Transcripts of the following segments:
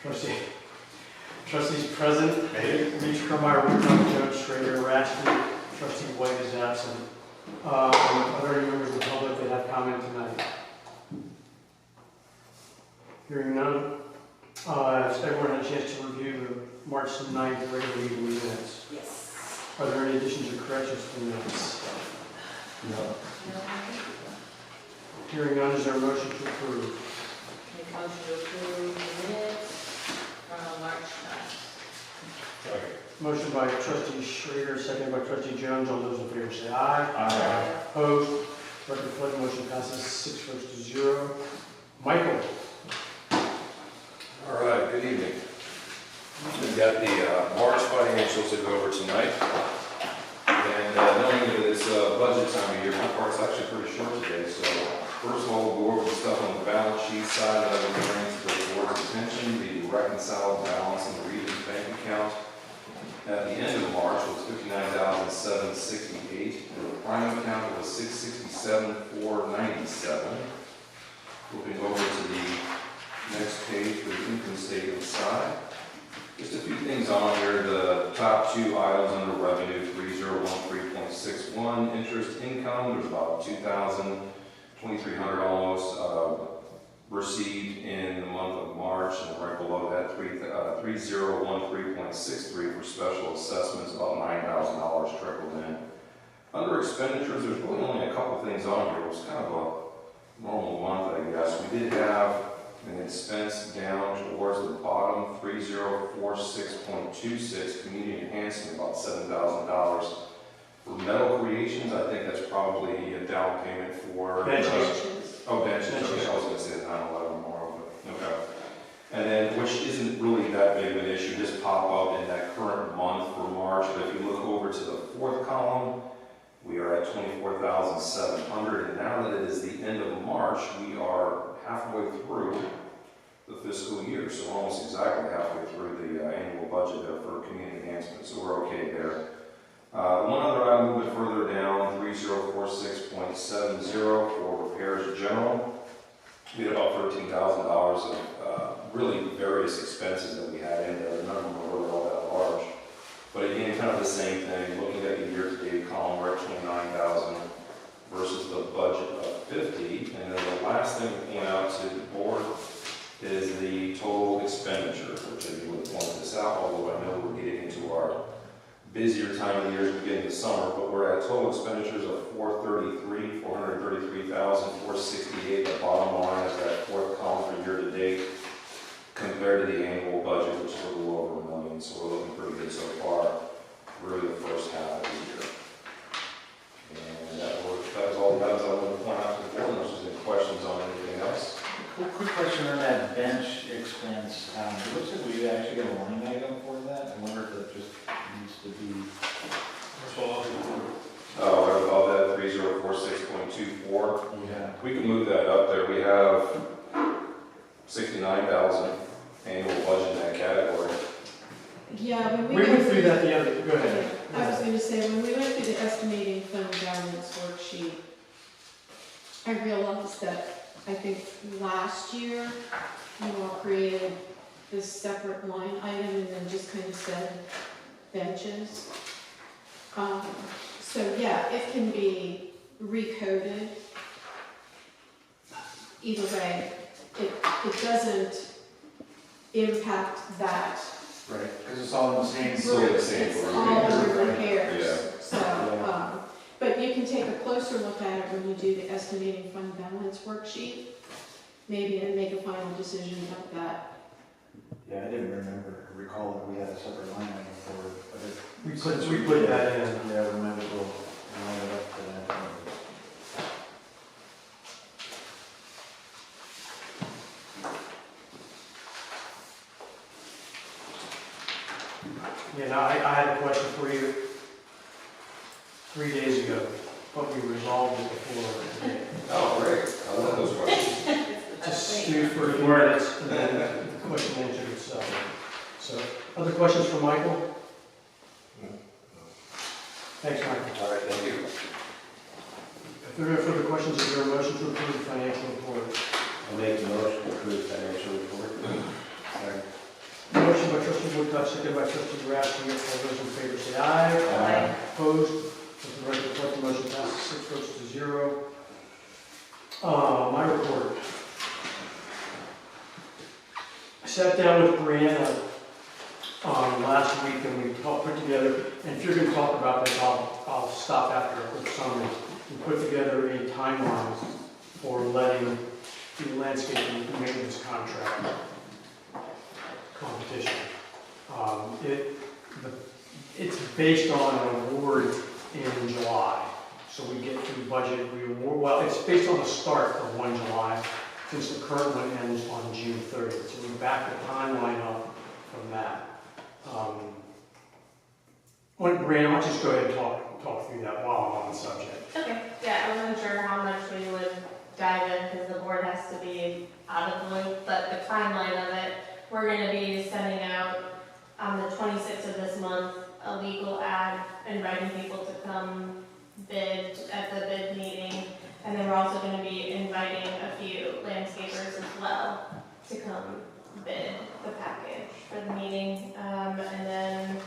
Trustees present, Reach, Kermeyer, Whitcomb, Jones, Schrader, Rashford. Trustee White is absent. Are there any members of the public that have comment tonight? Hearing none. Has everyone had a chance to review the March 9th regular meeting minutes? Yes. Are there any additions or corrections to the minutes? No. Hearing none, is there a motion to approve? Make motion to approve the minutes from March 9th. Motion by Trustee Schrader, seconded by Trustee Jones. All those in favor say aye. Aye. Opposed? Record reflect motion passes 6 votes to 0. Michael? All right, good evening. We've got the March financials to go over tonight. And knowing that it's budget time of year, my part's actually pretty short today. So first of all, we'll go over the stuff on the balance sheet side that I'm going to bring to the board's attention. The reconciled balance in the Regions Bank account at the end of March was $59,768. And the prime account was $667,497. Moving over to the next page for the income statement side. Just a few things on here. The top two items under revenue, 3013.61. Interest income, there's about $2,300 almost received in the month of March, and right below that, 3013.63 for special assessments, about $9,000 trickled in. Under expenditures, there's really only a couple things on here. It was kind of a normal month, I guess. We did have an expense down towards the bottom, 3046.26, community enhancement, about $7,000. For metal creations, I think that's probably a down payment for Benches. benches. Okay, I was going to say 9/11 Memorial, but okay. And then, which isn't really that big of an issue, just pop up in that current month for March. But if you look over to the fourth column, we are at $24,700, and now that it is the end of March, we are halfway through the fiscal year, so almost exactly halfway through the annual budget there for community enhancement, so we're okay there. One other item a little bit further down, 3046.70 for repairs general. We had about $13,000 of really various expenses that we had in there. None of them were really all that large. But again, kind of the same thing, looking at the year-to-date column, we're at $29,000 versus the budget of $50,000. And then the last thing to point out to the board is the total expenditure, which if you would point this out, although I know we're getting into our busier time of the year as we get into summer, but we're at total expenditures of $433,468. The bottom line is that fourth column for year-to-date compared to the annual budget, which is a little over $1 million. So we're looking pretty good so far through the first half of the year. And that was all that I wanted to point out to the board, unless there's any questions on anything else. Quick question on that bench expense. It looks like we actually got a line item for that. I wonder if it just needs to be. Oh, right above that, 3046.24. Yeah. We can move that up there. We have $69,000 annual budget in that category. Yeah, when We went through that the other, go ahead. I was going to say, when we went through the estimating fund balance worksheet, I realized that I think last year you all created this separate line item and then just kind of said benches. So yeah, it can be recoded. Either way, it doesn't impact that. Right, because it's all in the same. Still the same It's for all under repairs. repairs. Yeah. So, but you can take a closer look at it when you do the estimating fund balance worksheet, maybe, and make a final decision about that. Yeah, I didn't recall that we had a separate line item for it. But We put that in. yeah, we might as well line it up for that. Yeah, now I had a question for you 3 days ago, but we resolved it before. Oh, great. I love those questions. Just do for a few minutes and then the question answered itself. So, other questions for Michael? Thanks, Michael. All right, thank you. If there are no further questions, is there a motion to approve the financial report? I'll make the motion to approve the financial report. seconded by trustee Grassley. All those in favor say aye. Aye. Opposed? Let the record reflect the motion passes 6 votes to 0. My report. I sat down with Brianna last week and we put together, and if you're going to talk about this, I'll stop after a quick summary. We put together a timeline for letting the landscaping maintenance contract competition. It's based on an award in July. So we get through budget, we award, well, it's based on the start of 1 July, since the current one ends on June 30th. So we back the timeline up from that. Brandon, why don't you just go ahead and talk through that while I'm on the subject. Okay, yeah, I wasn't sure how much we would dive in because the board has to be out of the loop, but the timeline of it, we're gonna be sending out on the 26th of this month, a legal ad inviting people to come bid at the bid meeting. And then we're also gonna be inviting a few landscapers as well to come bid the package for the meeting. And then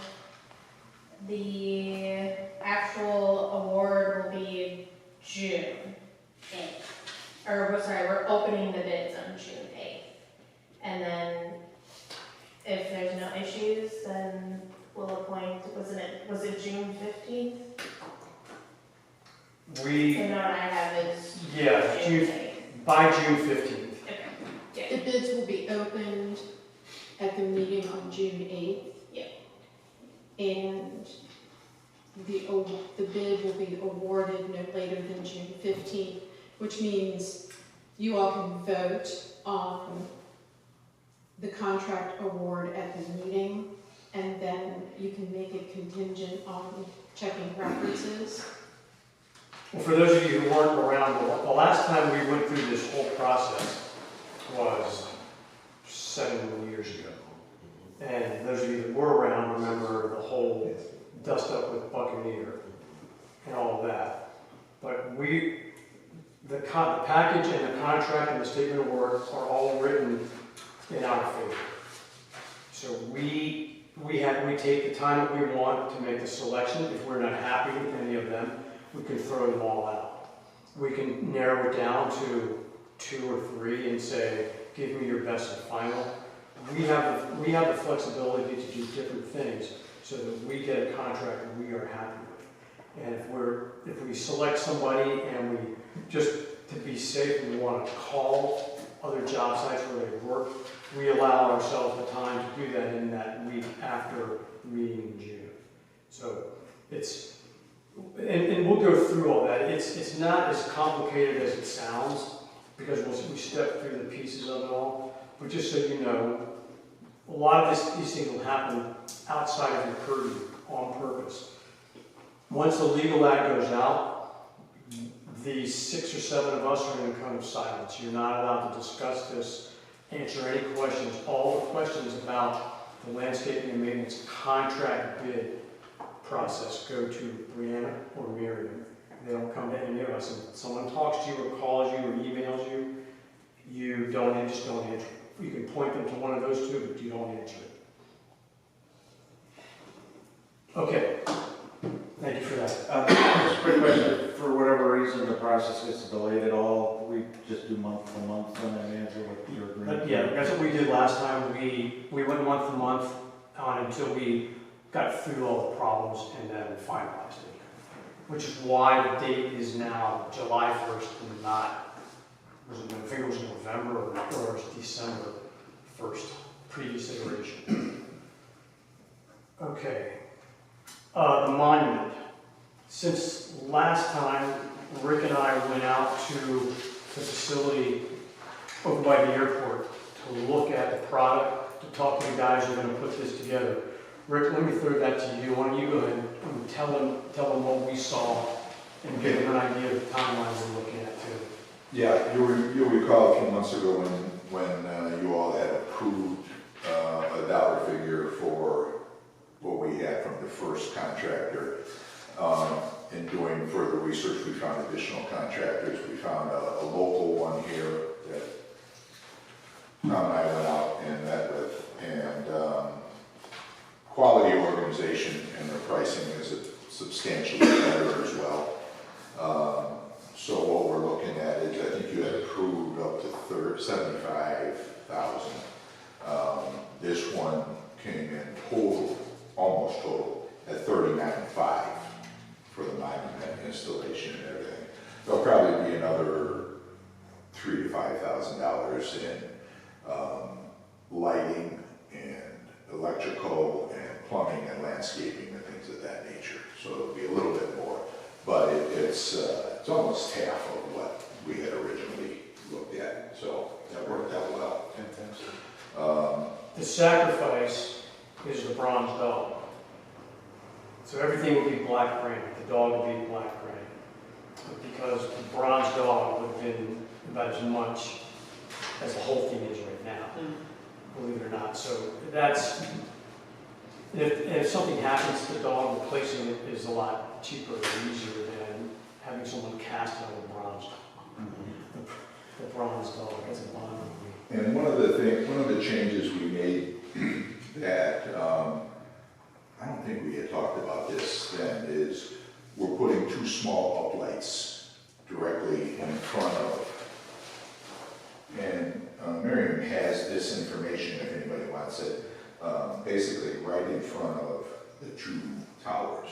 the actual award will be June 8th. We're opening the bids on June 8th. And then if there's no issues, then we'll appoint, was it June 15th? The note I have is June 8th. By June 15th. Okay. The bids will be opened at the meeting on June 8th. Yeah. And the bid will be awarded no later than June 15th, which means you all can vote on the contract award at the meeting, and then you can make it contingent on checking references. Well, for those of you who weren't around, the last time we went through this whole process was 7 years ago. And those of you that were around remember the whole dust up with Buccaneer and all of that. But the package and the contract and the statement of work are all written in our favor. So we take the time that we want to make the selection. If we're not happy with any of them, we can throw them all out. We can narrow it down to 2 or 3 and say, give me your best and final. We have the flexibility to do different things so that we get a contract that we are happy with. And if we select somebody and we just to be safe, we want to call other job sites where they work, we allow ourselves the time to do that in that week after the meeting in June. So and we'll go through all that. It's not as complicated as it sounds because we step through the pieces of it all. But just so you know, a lot of these things will happen outside of your purview on purpose. Once the legal ad goes out, the 6 or 7 of us are in a kind of silence. You're not allowed to discuss this, answer any questions. All the questions about the landscaping and maintenance contract bid process go to Brianna or Miriam. They don't come to any of us. And if someone talks to you or calls you or emails you, you just don't answer. You can point them to one of those 2, but you don't answer it. Okay. Thank you for that. Just a quick question, for whatever reason the process gets delayed at all, we just do month to month on that manager with your agreement? Yeah, that's what we did last time. We went month to month until we got through all the problems and then finalized it. Which is why the date is now July 1st and not, I think it was November or it was December 1st, previous iteration. Okay. The monument. Since last time, Rick and I went out to the facility over by the airport to look at the product, to talk to the guys who are going to put this together. Rick, let me throw that to you. Why don't you go ahead and tell them what we saw and give them an idea of the timeline we're looking at too. Yeah, you'll recall a few months ago when you all had approved a dollar figure for what we had from the first contractor. In doing further research, we found additional contractors. We found a local one here that Tom and I went out and met with, and organization, and their pricing is substantially better as well. So what we're looking at is, I think you had approved up to 75,000. This one came in total, almost total, at 39.5 for the monument installation and everything. There'll probably be another $3,000 to $5,000 in lighting and electrical and plumbing and landscaping and things of that nature. So it'll be a little bit more, but it's almost half of what we had originally looked at. So that worked out well. Fantastic. The sacrifice is the bronze dog. So everything will be black granite, the dog will be black granite. Because the bronze dog would have been about as much as the whole thing is right now, believe it or not. So that's, if something happens to the dog, replacing it is a lot cheaper and easier than having someone cast another bronze dog. The bronze dog has a bond with me. And one of the changes we made that, I don't think we had talked about this then, is we're putting 2 small uplights directly in front of, and Miriam has this information if anybody wants it, basically right in front of the 2 towers.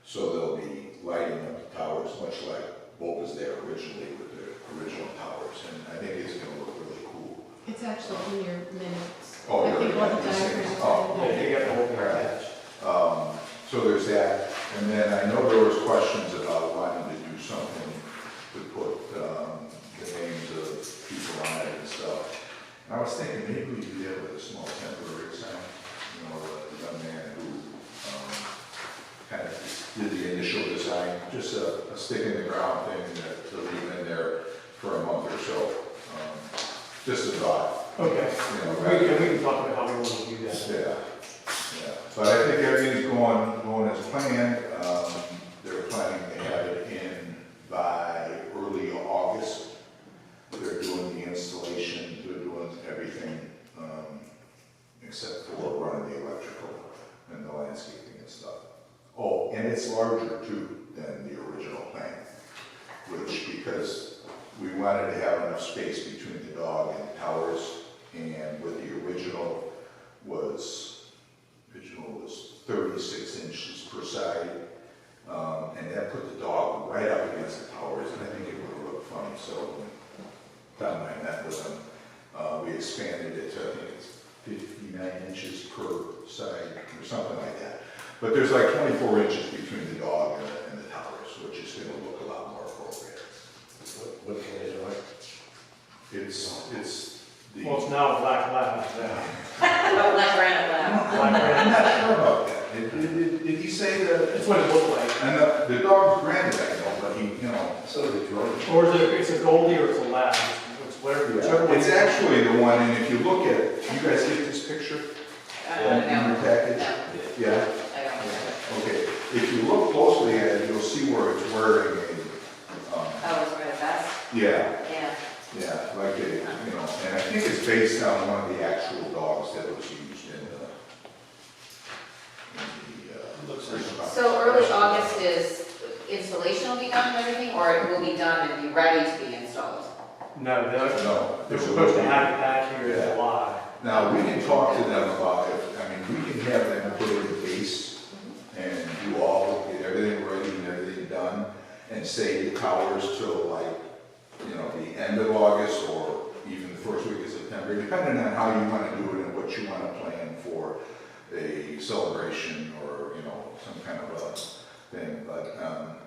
So they'll be lighting up the towers much like what was there originally with the original towers, and I think it's going to look really cool. It's actually in your minutes. Oh, I you're think all the right. diagrams Oh, are in Yeah, there. you got the whole thing attached. So there's that, and then I know there was questions about wanting to do something to put the names of people on it and stuff. And I was thinking maybe we could do that with a small temporary sign, you know, the young man who kind of did the initial design, just a stick in the ground thing that to leave in there for a month or so. Just a thought. Okay, You know, we can talk about how we want to do that. yeah, yeah. But I think everything's going as planned. They're planning to have it in by early August. They're doing the installation, they're doing everything except for running the electrical and the landscaping and stuff. Oh, and it's larger too than the original plan, which because we wanted to have enough space between the dog and the towers, and with the original was 36 inches per side, and that put the dog right up against the towers, and I think it would have looked funny. So Tom and I met with them. We expanded it to, I think it's 59 inches per side or something like that. But there's like 24 inches between the dog and the towers, which is going to look a lot more appropriate. What can I do? It's the. Well, it's now a black lab. Oh, black granite lab. Black I'm granite. not sure about that. Did he say that? That's what it looked like. And the dog's granted, I know, but he, you know. So the drawing. Or is it, it's a Goldie or it's a lab, it's whatever, whichever one. It's actually the one, and if you look at, you guys get this picture in your package? No, Yeah? I don't know. Okay. If you look closely at it, you'll see where it's wearing a, Oh, it's for the vest? yeah, Yeah. yeah, like a, you know, and I think it's based on one of the actual dogs that was used in the Looks like. So early August is, installation will be done and everything, or it will be done and be ready to be installed? No, No. they're supposed to have it back here in Yeah. July. Now, we can talk to them about it, I mean, we can have them put in the base and do get everything ready and everything done, and say the towers till like, you know, the end of August or even the first week of September, depending on how you want to do it and what you want to plan for a celebration or, you know, some kind of a thing, but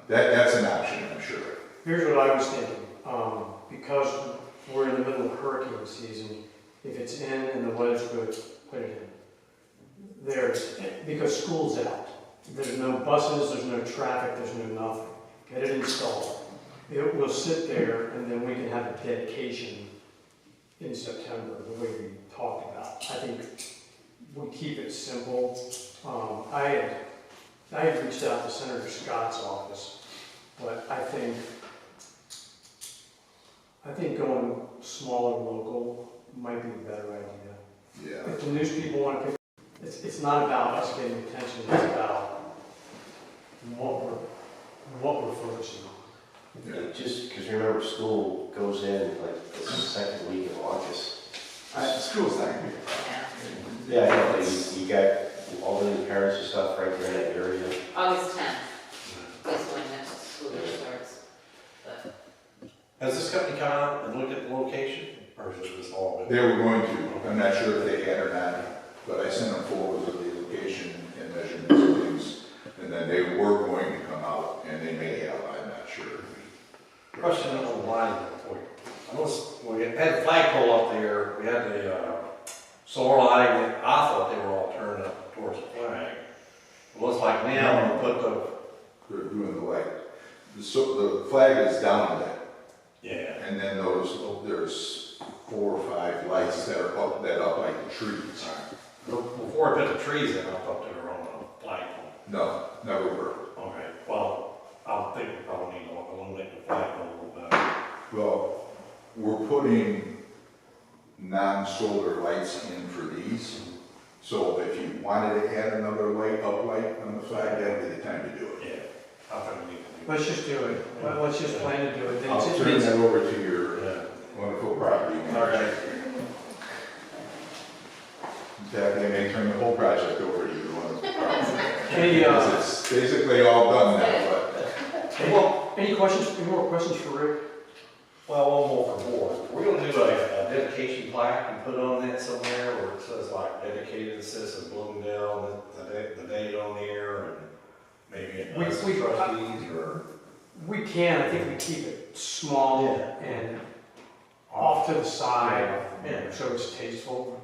that's an option, I'm sure. Here's what I was thinking, because we're in the middle of hurricane season, if it's in and the weather's good, put it in. Because school's out, there's no buses, there's no traffic, there's no nothing. Get it installed. It will sit there and then we can have a dedication in September, the way we talked about. I think we keep it simple. I had reached out to Senator Scott's office, but I think going small and local might be a better idea. Yeah. If the news people want to pick, it's it's not about us getting attention, it's about what we're focusing on. Yeah. Just because remember, school goes in like the second week of August. School's not gonna be. Yeah, I know, but you got all the new parents and stuff right there in that area. August 10th is when next school year starts. But Has this company come out and looked at the location, or is it just all been? They were going to, I'm not sure if they had or not, but I sent them forward with the location and measurements and things. And then they were going to come out, and they may have, I'm not sure. Question on the line, I noticed, we had the flagpole up there, we had the solar lighting, and I thought they were all turned up towards the flag. It looks like now, we put the, They're doing the light. So the flag is down there, yeah, and then there's 4 or 5 lights that are up like the trees. before I put the trees in, I thought they were on the flagpole. No, never were. Okay, well, I think we probably need to eliminate the flagpole a little bit. Well, we're putting non-solar lights in for these. So if you wanted to add another light, uplight on the flag, that'd be the time to do it. Yeah, I think we need to do Let's just do it, let's just plan to do it. Then I'll it's- turn that over to your Yeah. wonderful property manager. Okay. In fact, they may turn the whole project over to you, one of the property managers. Any, Because it's basically all done now, but any questions, any more questions for Rick? Well, one more for board. We're gonna do a dedication plaque and put it on that somewhere where it says like dedicated to citizens of Bloomingdale, and the date on there, and maybe We- us we- trustees or. We can, I think we keep it small and off to the side, and so it's tasteful.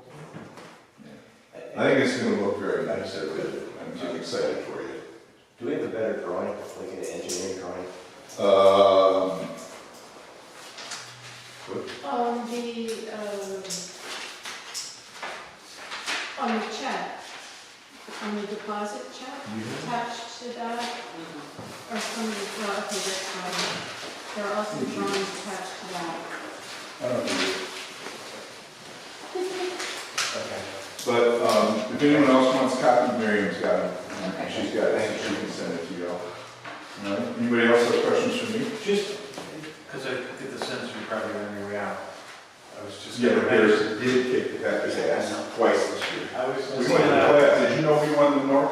I think it's gonna look very nice. I'm excited for you. Do we have a better drawing, like an engineering drawing? On the check, on the deposit check attached to that, or some of the, well, okay, that's fine. There are also drawings attached to that. I don't know. Okay. But if anyone else wants copies, Miriam's got them. Okay. She's got it, so she can send it to you all. All right. Anybody else have questions for me? Just, because I get the sense you're probably on your way out. I was just. Yeah, but Bears did kick the Packers' ass twice this year. I was We just won the gonna, playoffs. Did you know we won the North?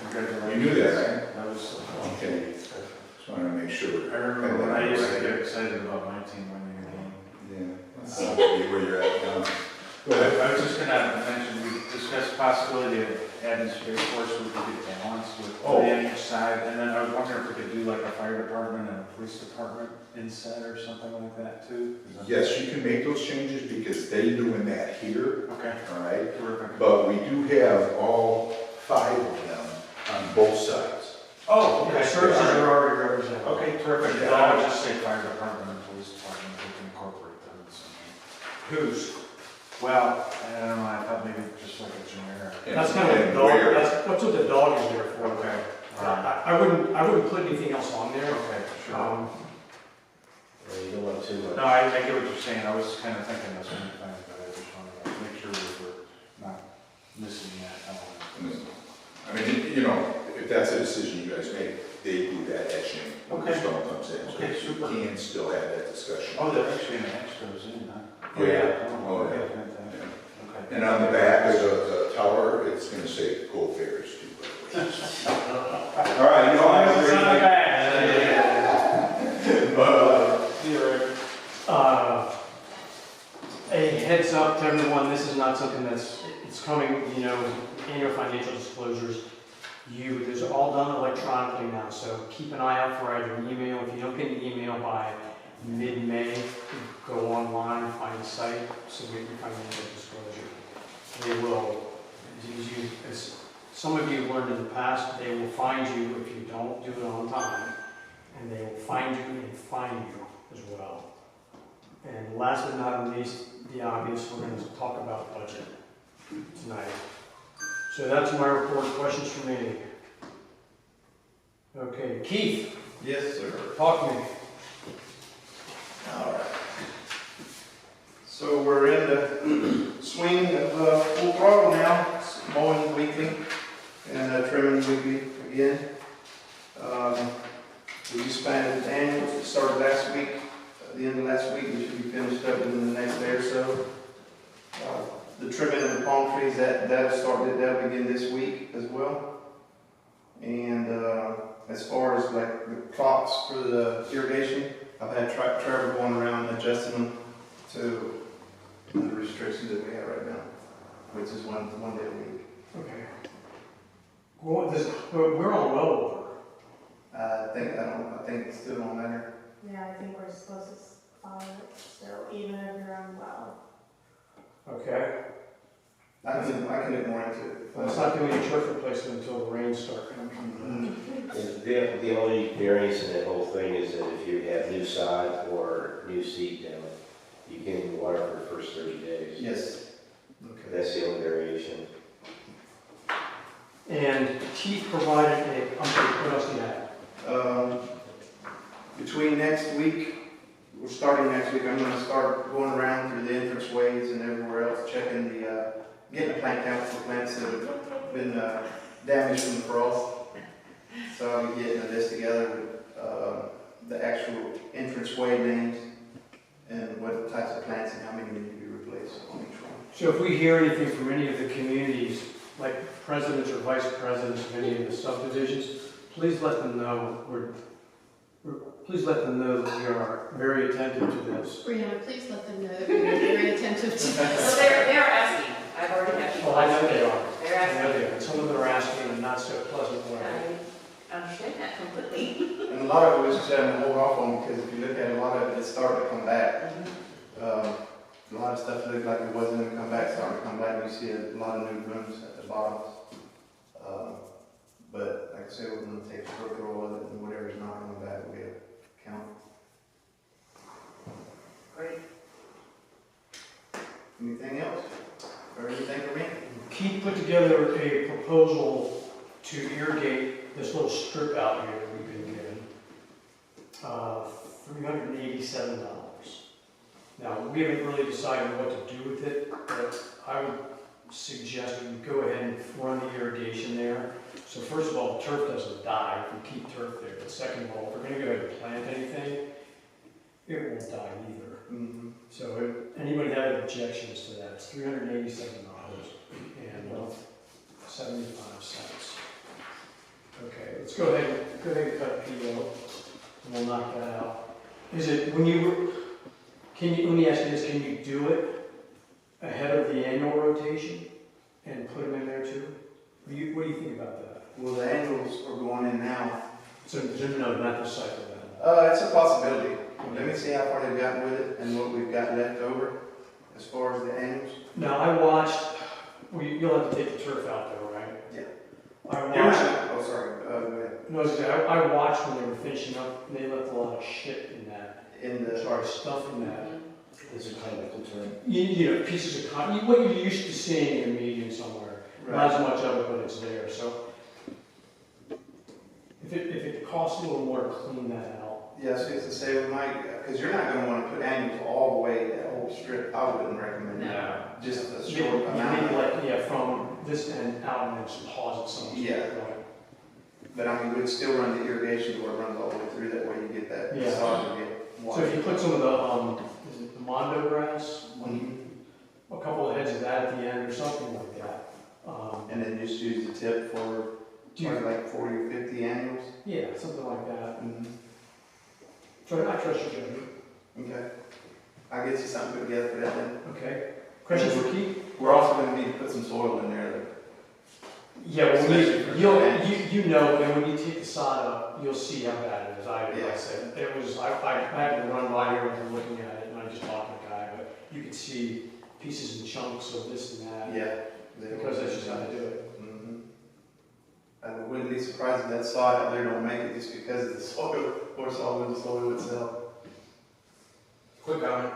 congratulations. You knew that, right? That was, Okay. Just wanted to make sure. I remember when I used to get excited about my team winning a game. Yeah. That's where you're at now. But I was just gonna mention, we discussed the possibility of adding Space Force so we could get balance with Oh. on each side. And then I was wondering if we could do like a fire department and a police department inset or something like that too. Is that- Yes, you can make those changes because they're doing that here, Okay, all right? terrific. But we do have all 5 of them on both sides. Oh, The okay. services are already represented. Okay, terrific. Yeah. Then I would just say fire department and police department, we can incorporate them in some way. Whose? Well, I don't know, I thought maybe just like a generic. That's kind of what the And dog, where- that's what the dog is there for. Okay. I wouldn't put anything else on there. Okay, sure. Yeah, you don't want to. No, I get what you're saying, I was kind of thinking this many times, but I just wanted to make sure we were not missing that element. I mean, you know, if that's a decision you guys make, they do that etching when the Okay. stone comes in. So Okay, super. you can still have that discussion. Oh, they're actually an extras in, huh? Yeah. Oh, Oh, okay, yeah. fantastic. Okay. And on the back of the tower, it's gonna say Gold Bears too. by the way. All right, you all have a great night. A heads up to everyone, this is not something it's coming, annual financial disclosures. Those are all done electronically now, so keep an eye out for either an email. If you don't get an email by mid-May, go online, find the site, submit your financial disclosure. They will, as some of you have learned in the past, they will find you if you don't do it on time, and they will find you and fine you as well. And last but not least, the obvious, we're going to talk about budget tonight. So that's my report. Questions for me? Okay, Keith, Yes, sir. talk to me. All right. So we're in the swing of full throttle now. mowing weekly and trimming weekly again. We just planted the annuals, we started last week, at the end of last week, we should be finished up within the next day or so. The trimming of the palm trees, that'll begin this week as well. And as far as like the clocks for the irrigation, I've had Trevor going around adjusting them to the restrictions that we have right now, which is one day a week. Okay. Well, we're on well over. I think it still don't matter. Yeah, I think we're supposed to follow it still, even if you're on well. Okay. I can look more into it. Let's not do any turf replacement until the rains start coming. The only variance in that whole thing is that if you have new sod or new seed down, you can't even water for the first 30 days. Yes. Okay. That's the only variation. And Keith provided I'm sorry, what else do you have? Between next week, we're starting next week, I'm gonna start going around through the entrance ways and everywhere else, checking getting a plant count for plants that have been damaged from the frost. So I'll be getting a list together with the actual entranceway names and what types of plants and how many need to be replaced on each one. So if we hear anything from any of the communities, like presidents or vice presidents of any of the subdivisions, please let them know please let them know that we are very attentive to this. Brianna, please let them know that we're very attentive to So this. they're asking, I've already had people Oh, I know asking. they are. They're I know asking. they are. Some of them are asking in a not so pleasant way. I understand that completely. And a lot of it was just having to hold off on because if you look at it, a lot of it, it's starting to come back. A lot of stuff looked like it wasn't going to come back, starting to come back. You see a lot of new rooms at the bottom. But like I said, we're going to take a look at all of it and whatever's not coming back, we'll get a count. Great. Anything else? Or anything for me? Keith put together a proposal to irrigate this little strip out here that we've been given. $387. Now, we haven't really decided what to do with it, but I would suggest we go ahead and run the irrigation there. So first of all, the turf doesn't die if we keep turf there. But second of all, if we're going to go ahead and plant anything, it won't die either. Mm-hmm. So if anybody have any objections to that, it's $387 and 75 cents. Okay, let's go ahead and cut a PO, and we'll knock that out. Is it, let me ask you this, can you do it ahead of the annual rotation and put them in there too? What do you think about that? Well, the annuals are going in now. So, no, not this cycle then. It's a possibility. Let me see how far they've gotten with it and what we've got left over as far as the annuals. Now, I watched, you'll have to take the turf out though, right? Yeah. I watched, Oh, sorry. Go ahead. no, I watched when they were finishing up, and they left a lot of shit in that. Stuff in that. It's a technical term. You know, pieces of cotton, what you're used to seeing in a median somewhere. Not as much of it, but it's there, so. If it costs a little more to clean that out. Yes, it's to say we might, because you're not going to want to put annuals all the way, that whole strip. I wouldn't recommend that. Just a short amount. Maybe like, from this end out and then just pause it some. Yeah. But I mean, we'd still run the irrigation where it runs all the way through, that way you get that Yeah. sod to get So water. if you put some of the, is it the Mondo grass? A couple of heads of that at the end or something like that. And then just use the tip for like 40 or 50 annuals. Yeah, something like that. Mm-hmm. So I trust you, Jody. Okay. I'll get you something put together for that then. Okay. Questions for Keith? We're also going to need to put some soil in there. Yeah, well, Especially for you know, and when you take the sod up, you'll see how bad it is. Like I Yeah. said, it was, I had to run by here and looking at it, and I just talked to the guy, but you could see pieces and chunks of this and that. Yeah. Because that's just how they do it. Mm-hmm. I wouldn't be surprised if that sod out there don't make it just because of the soil, or soil in the soil itself. Quick comment.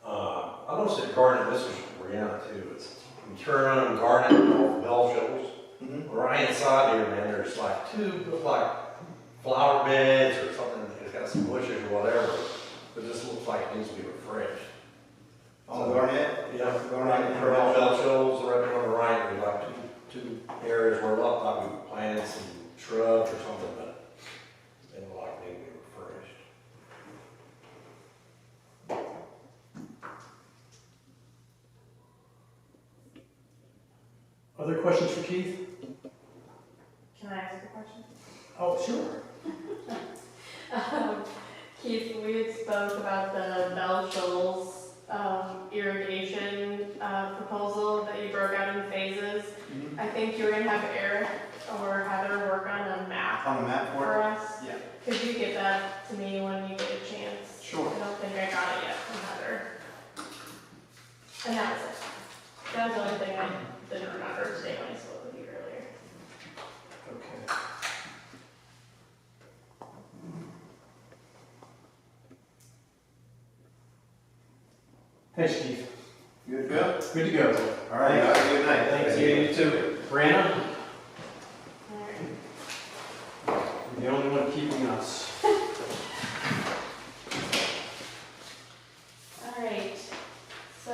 I noticed that gardening, this is Brianna too, it's, you turn around and garden off bell shovels. Mm-hmm. Right inside here, man, there's like look like flower beds or something, it's got some bushes or whatever, but this looks like it needs to be refreshed. On the garnet? Yeah, Garnet. bell shovels right there on the right, there's like two areas where a lot of probably plants and shrubs or something, but they look like they need to be refreshed. Other questions for Keith? Can I ask a question? Oh, sure. Keith, we spoke about the Bell Shoals irrigation proposal that you broke out in phases. I think you were gonna have Eric or Heather work on a map On the map for for it? us. Yeah. Could you get that to me when you get a chance? Sure. I don't think I got it yet from Heather. And that was it. That was the only thing I didn't remember today when I spoke with you earlier. Okay. Thanks, Keith. Good, Bill? Good to go. All right, have a good night. Thanks, you too. Brianna, Alright. you're the only one keeping us. Alright, so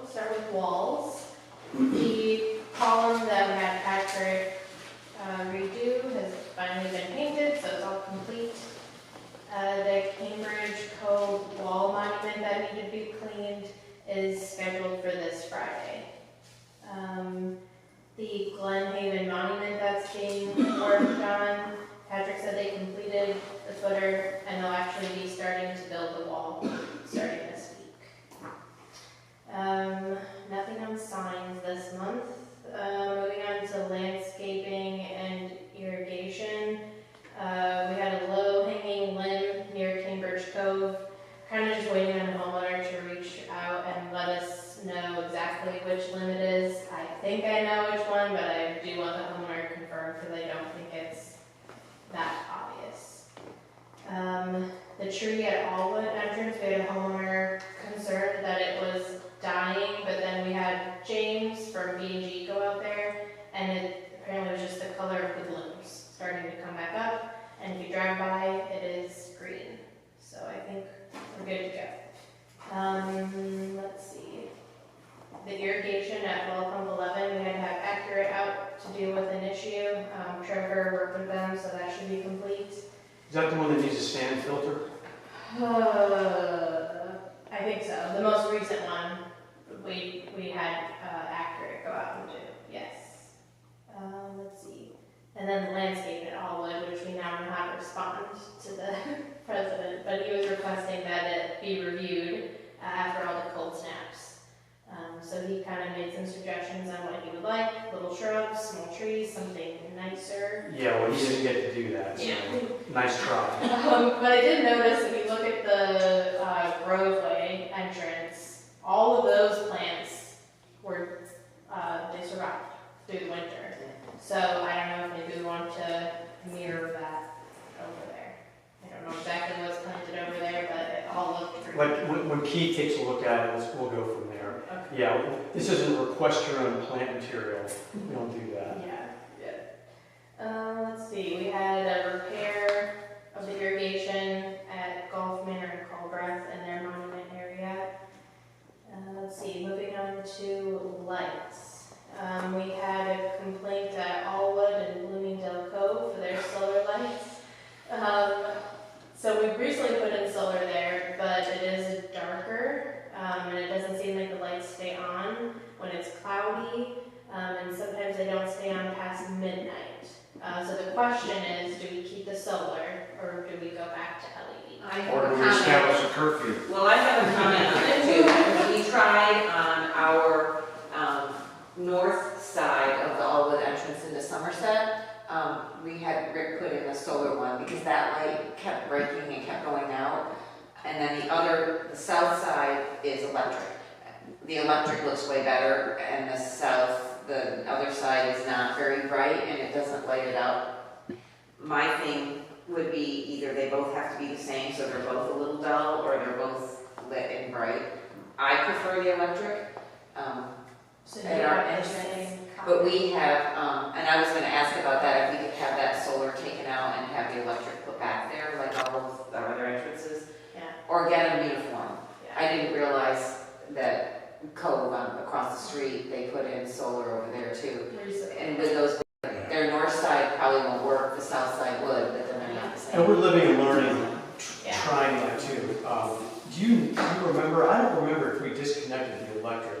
start with walls. The column that we had Patrick redo has finally been painted, so it's all complete. The Cambridge Cove wall monument that needed to be cleaned is scheduled for this Friday. The Glen Haven monument that's being worked on, Patrick said they completed the footer and they'll actually be starting to build the wall starting this week. Nothing on signs this month. Moving on to landscaping and irrigation. We had a low-hanging limb near Cambridge Cove, kind of just waiting on the homeowner to reach out and let us know exactly which limb it is. I think I know which one, but I do want the homeowner to confirm because I don't think it's that obvious. The tree at Allwood entrance, we had a homeowner concerned that it was dying, but then we had James from B&G go out there, and it apparently was just the color of the blooms starting to come back up, and if you drive by, it is green. So I think we're good to go. Let's see. The irrigation at Well Pump 11, we had to have Accurate out to deal with an issue. Trevor worked with them, so that should be complete. Is that the one that needs a sand filter? I think so. The most recent one, we had Accurate go out and do. Yes. Let's see. And then the landscape at Allwood, which we now know how to respond to the president, but he was requesting that it be reviewed after all the cold snaps. So he kind of made some suggestions on what he would like: little shrubs, small trees, something nicer. Yeah, well, he didn't get to do that, so nice try. But I did notice if you look at the Groveway entrance, all of those plants were, they survived through the winter. So I don't know if maybe we want to mirror that over there. I don't know exactly what's planted over there, but it all looked pretty. Like, when Keith takes a look at it, we'll go from there. Okay. Yeah, this isn't request your own plant material. We don't do that. Yeah. Let's see, we had a repair of the irrigation at Gulf Manor and Culbreath in their monument area. Let's see, moving on to lights. We had a complaint at Allwood and Bloomingdale Cove for their solar lights. So we recently put in solar there, but it is darker, and it doesn't seem like the lights stay on when it's cloudy, and sometimes they don't stay on past midnight. So the question is, do we keep the solar, or do we go back to LED? I have Or a do we comment. establish a curfew? Well, I have a comment on it too. We tried on our north side of the Allwood entrance into Somerset. We had Rick put in a solar one because that light kept breaking and kept going out. And then the south side is electric. The electric looks way better, and the other side is not very bright and it doesn't light it up. My thing would be either they both have to be the same, so they're both a little dull, or they're both lit and bright. I prefer the electric. So At you our have the entrance, same but we have, and I was gonna ask about that, if we could have that solar taken out and have the electric put back there, like all of our other entrances, Yeah. or get them uniform. Yeah. I didn't realize that Cove across the street, they put in solar over there too. Recently. And with those, their north side probably won't work, the south side would, but then they're not the same. And we're living and learning, Yeah. trying that too. Do you remember, I don't remember if we disconnected the electric.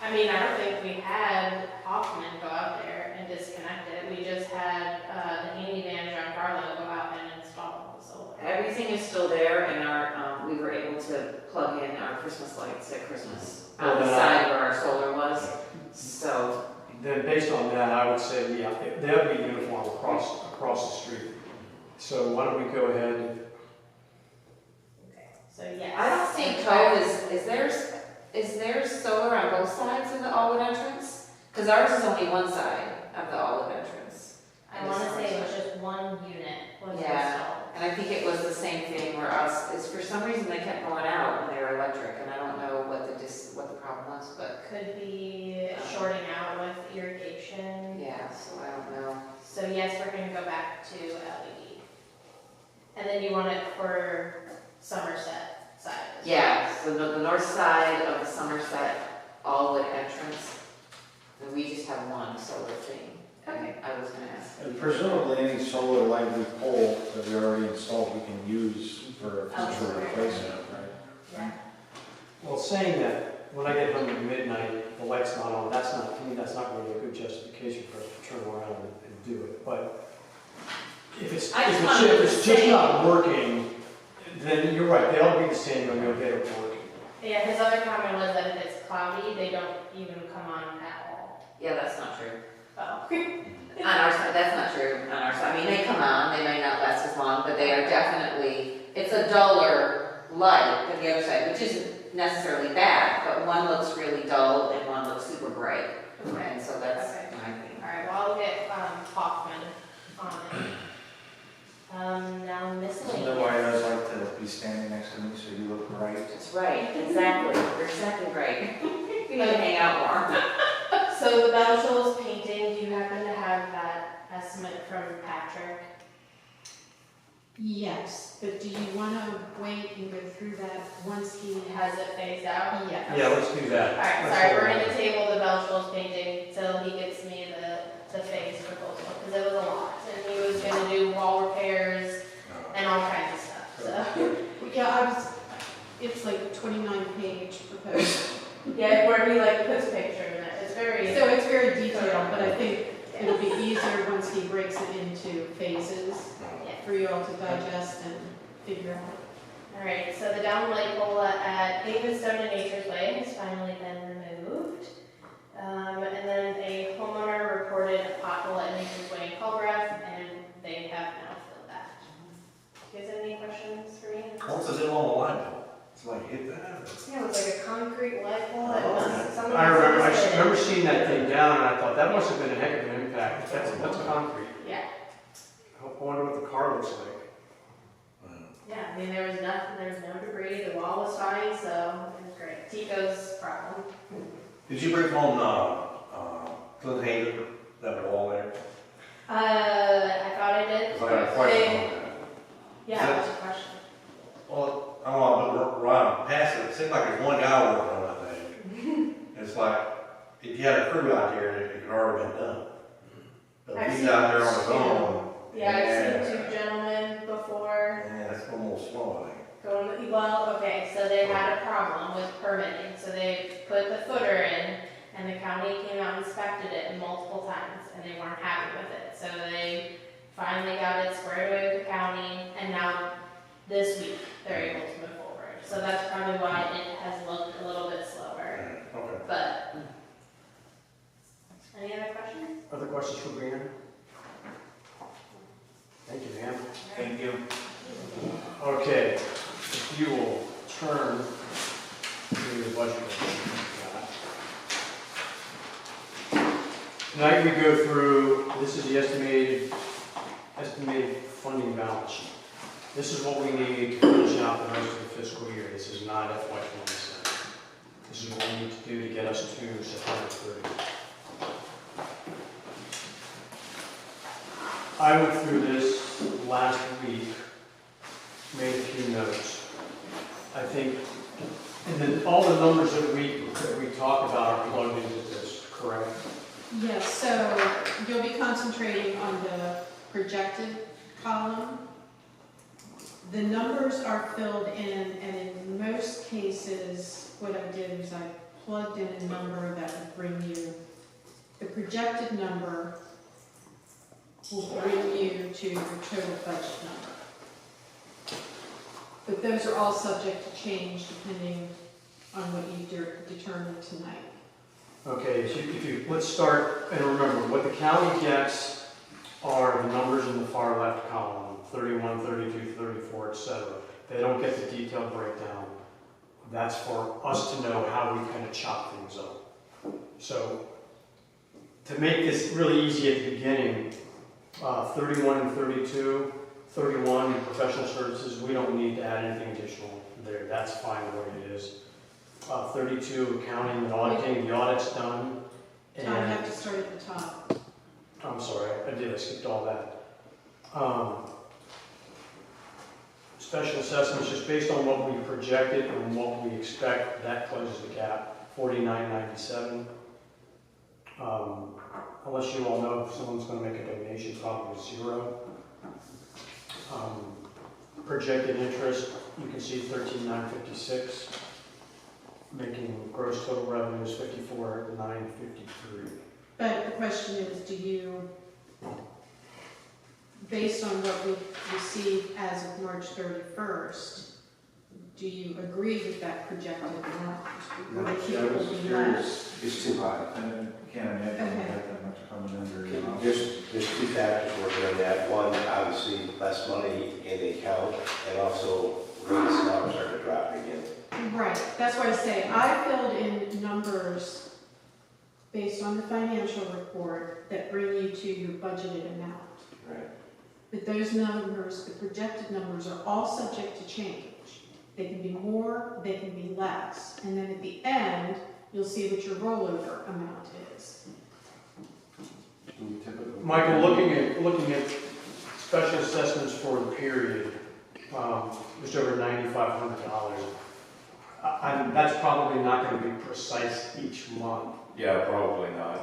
I mean, I don't think we had Hoffman go out there and disconnect it. We just had, the handyman John Carlo go out and install the solar. Everything is still there, and our, we were able to plug in our Christmas lights at Christmas on the side where our solar was, so. Then based on that, I would say, yeah, that would be uniform across the street. So why don't we go ahead? So yes. I don't think Cove is there solar on both sides of the Allwood entrance? Because ours is only one side of the Allwood entrance. I wanna say it was just one unit was Yeah. installed. And I think it was the same thing where us, is for some reason they kept going out when they were electric, and I don't know what the problem was, but Could be shorting out with irrigation. yeah, so I don't know. So yes, we're gonna go back to LED. And then you want it for Somerset side as well. Yeah, so the north side of the Somerset Allwood entrance, and we just have one solar thing. Okay. I was gonna ask. And presumably any solar light we pull that we already installed, we can use for future replacement, right? Yeah. Well, saying that, when I get home at midnight, the light's not on, that's not, to me, that's not really a good justification for us to turn around and do it. But if it's just not working, then you're right, they ought to be the same when we'll get it working. Yeah, his other comment was that if it's cloudy, they don't even come on at all. Yeah, that's not true. Oh. On our side, that's not true on our side. I mean, they come on, they may not last as long, but they are definitely, it's a duller light than the other side, which isn't necessarily bad, but one looks really dull and one looks super bright. And so that's Okay. my thing. Alright, well, I'll get, Hoffman on it. Now Isn't that miscellaneous. why I always like to be standing next to me so you look bright? That's right, exactly. You're exactly right. You need to hang out more. So the Bell Shoals painting, do you happen to have that estimate from Patrick? Yes, but do you wanna wait and go through that once he Has it phased out? Yeah. Yeah, let's do that. Alright, Let's sorry, hold we're on. gonna table the Bell Shoals painting till he gets me the phase proposal, because it was a lot. And he was gonna do wall repairs and all kinds of stuff, so. Yeah, it's like a 29-page proposal. Yeah, where he like puts pictures in it, it's very. So it's very detailed, but I think it'll be easier once he breaks it into phases Yeah. for you all to digest and figure out. Alright, so the down light pole at Havenstone and Nature's Way has finally been removed. And then a homeowner reported a pothole at Nature's Way in Culbreth, and they have now filled that. Do you guys have any questions for me? What's the deal on the light pole? Somebody hit that? or- Yeah, it was like a concrete light pole that must, someone I must have remember hit it. seeing that thing down, and I thought, that must have been a heck of an impact. That's concrete. Yeah, I wonder what the car looks like. yeah, I mean, there was no debris, the wall was fine, so it was great. Tico's problem. Did you bring home, Clint Hayden, that wall there? I thought I did. Cause I got a question on that. Yeah, what's your question? Well, I don't know, but right past it, it seemed like there's one guy working on that thing. It's like, if you had a crew out there, it could already been done. But I've he's seen out there on his two. own. Yeah, I've seen two gentlemen before Yeah, that's a little slow, I think. going, well, okay, so they had a problem with permitting, so they put the footer in, and the county came out and inspected it multiple times, and they weren't happy with it, so they finally got it squared away with the county, and now this week, they're able to move forward. So that's probably why it has looked a little bit slower, Okay. but. Any other questions? Other questions for Brianna? Thank you, ma'am. Thank you. Okay, if you will turn to the budget. Tonight we go through, this is the estimated funding balance sheet. This is what we need to finish out the rest of the fiscal year. This is not FY27. This is what we need to do to get us to September 30. I went through this last week, made a few notes. I think in then all the numbers that we talk about are plugged into this, correct? Yes, so you'll be concentrating on the projected column. The numbers are filled in, and in most cases, what I did is I plugged in a number that would bring you, the projected number will bring you to your total budget number. But those are all subject to change depending on what you determine tonight. Okay, so let's start, and remember, what the county gets are the numbers in the far left column, 31, 32, 34, et cetera. They don't get the detailed breakdown. That's for us to know how we kind of chop things up. So, to make this really easy at the beginning, 31 and 32, 31 professional services, we don't need to add anything additional there. That's fine the way it is. 32 accounting and auditing, the audit's done. So I have to start at the top. I'm sorry, I skipped all that. Special assessments, just based on what we projected and what we expect, that closes the gap, 49.97. Unless you all know if someone's going to make a donation, probably zero. Projected interest, you can see 13,956, making gross total revenues 54,953. But the question is, do you, based on what we received as of March 31st, do you agree with that projected amount? Or do you think it will be less? It's too high. I can't imagine Okay. that much coming under. There's two factors working on that. One, obviously, less money in the account, and also rates now are starting to drop again. Right, that's why I say I filled in numbers based on the financial report that bring you to your budgeted amount. Right. But those numbers, the projected numbers, are all subject to change. They can be more, they can be less, and then at the end, you'll see what your rollover amount is. Michael, looking at special assessments for the period, just over $9,500. That's probably not going to be precise each month. Yeah, probably not.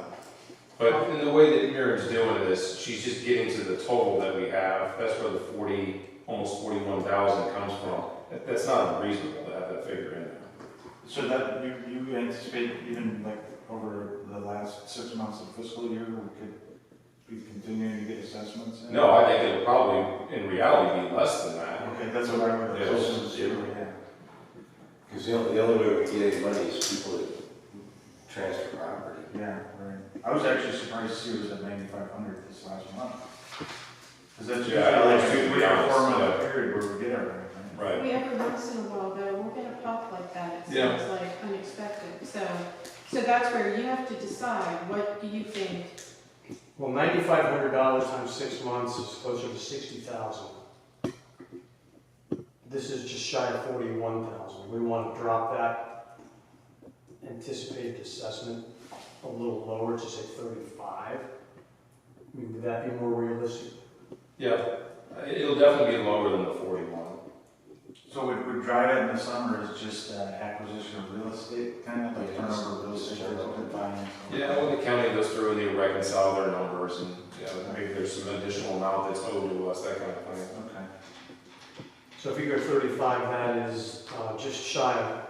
But in the way that Miriam's doing this, she's just getting to the total that we have. That's where the almost 41,000 comes from. That's not unreasonable to have that figure in there. So that, you anticipate even like over the last 6 months of the fiscal year, we could be continuing to get assessments in? No, I think it'll probably, in reality, be less than that. Okay, that's what I would. Yeah. Closer to zero, yeah. Because the only way we get any money is people that transfer property. Yeah, right. I was actually surprised to see it was at 9,500 this last month. Because that's usually Yeah, like to be 3 or 4 honest, month yeah. period where we get everything. Right. We every once in a while, though, we're gonna pop like that, it Yeah. seems like unexpected. So that's where you have to decide, what do you think? Well, $9,500 times 6 months is closer to 60,000. This is just shy of 41,000. We want to drop that anticipated assessment a little lower to say 35. I mean, would that be more realistic? Yeah, it'll definitely be lower than the 41. So would drive it in the summer is just acquisition of real estate, kind of like turnover of real estate, or finance? Yeah, when the county goes through and they reconcile their numbers and, maybe there's some additional amount that's owed to us, that kind of thing. Okay. So if you go 35, that is just shy of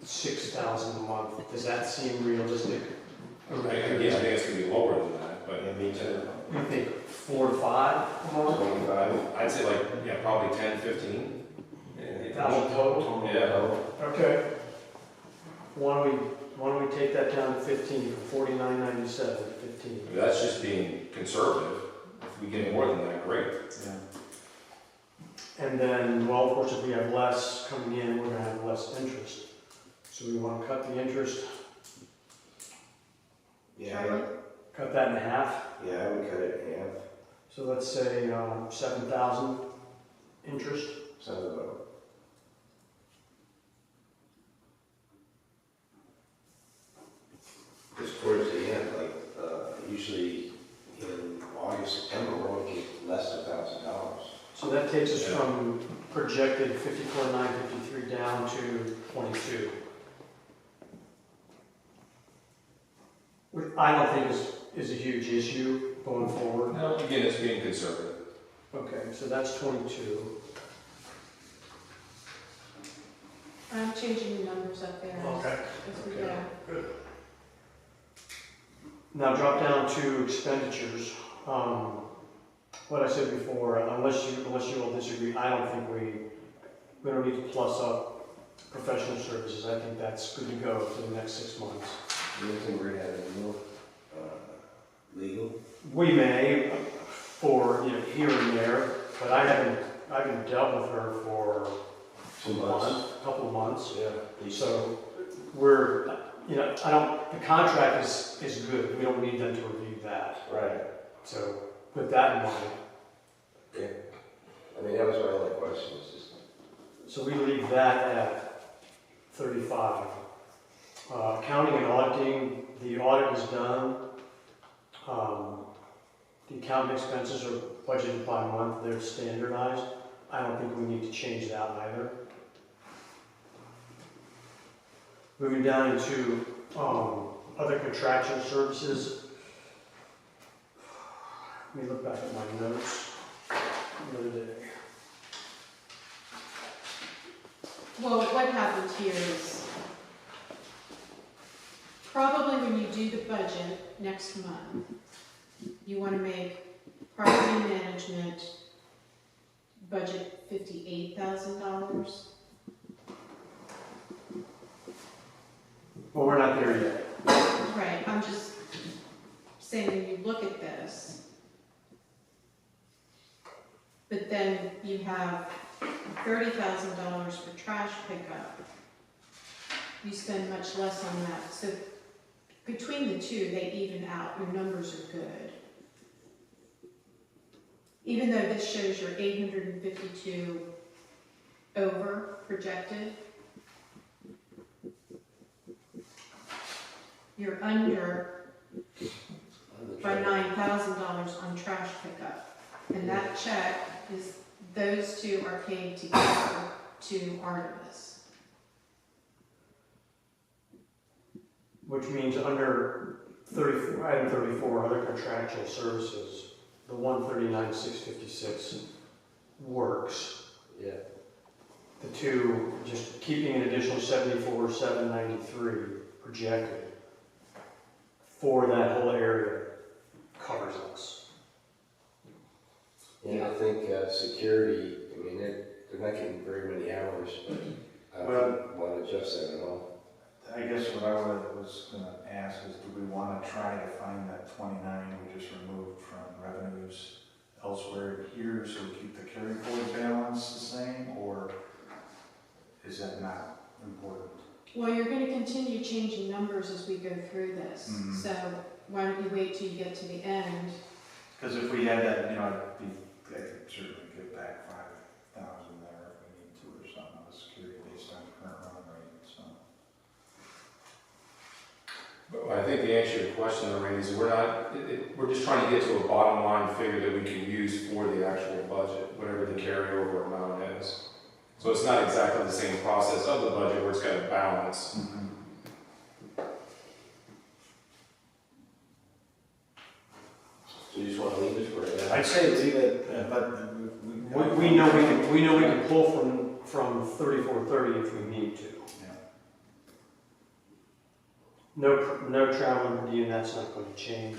6,000 a month. Does that seem realistic? I think it's gonna be lower than that, but. Yeah, me too. You think 4 to 5 a month? 25, I'd say probably 10, 15. 1,000 total? Yeah. Okay. Why don't we take that down to 15, from 49.97 to 15? That's just being conservative. If we get more than that, great. Yeah. And then, well, of course, if we have less coming in, we're gonna have less interest. So we wanna cut the interest, Yeah, cut that in half. yeah, I would cut it in half. So let's say 7,000 interest. Sounds about. Because towards the end, like, usually in August, September, we're only getting less than $1,000. So that takes us from projected 54,953 down to 22. I don't think is a huge issue going forward. No, again, it's being conservative. Okay, so that's 22. I'm changing the numbers up there Okay. as we go. Good. Now drop down to expenditures. What I said before, unless you all disagree, I don't think we don't need to plus up professional services. I think that's good to go for the next 6 months. You don't think we're gonna have any more, legal? We may, for, here and there, but I haven't dealt with her for 2 months. a couple of months. Yeah. So we're, the contract is good. We don't need them to review that. Right. So with that in mind, Yeah. I mean, that was my only question, is just. so we leave that at 35. Accounting and auditing, the audit is done. The accounting expenses are budgeted by month, they're standardized. I don't think we need to change that either. Moving down into other contractual services. Let me look back at my notes the other day. Well, what happened here is, probably when you do the budget next month, you want to make property management budget $58,000. Well, we're not there yet. Right, I'm just saying when you look at this, but then you have $30,000 for trash pickup. You spend much less on that, so between the two, they even out, your numbers are good. Even though this shows you're 852 over projected, you're under by $9,000 on trash pickup. And that check is, those two are paid together to Artemis. Which means under 34, item 34, other contractual services, the 139,656 works. Yeah. The two, just keeping an additional 74,793 projected for that whole area covers us. And I think, security, I mean, they're not getting very many hours, but I Well- don't want to adjust that at all. I guess what I was gonna ask is, do we wanna try to find that 29 we just removed from revenues elsewhere here, so we keep the carry forward balance the same, or is that not important? Well, you're gonna continue changing numbers as we go through this. Mhm. So why don't you wait till you get to the end? Because if we had that, I could certainly get back 5,000 there if we need to, or something, on the security based on current run rate, so. But I think the answer to your question, Randy, is we're just trying to get to a bottom line figure that we can use for the actual budget, whatever the carryover amount is. So it's not exactly the same process of the budget where it's got to balance. So you just want to leave it for it? I'd say leave it, but We know we can pull from 3430 if we need to. Yeah. No travel and per diem, that's not going to change.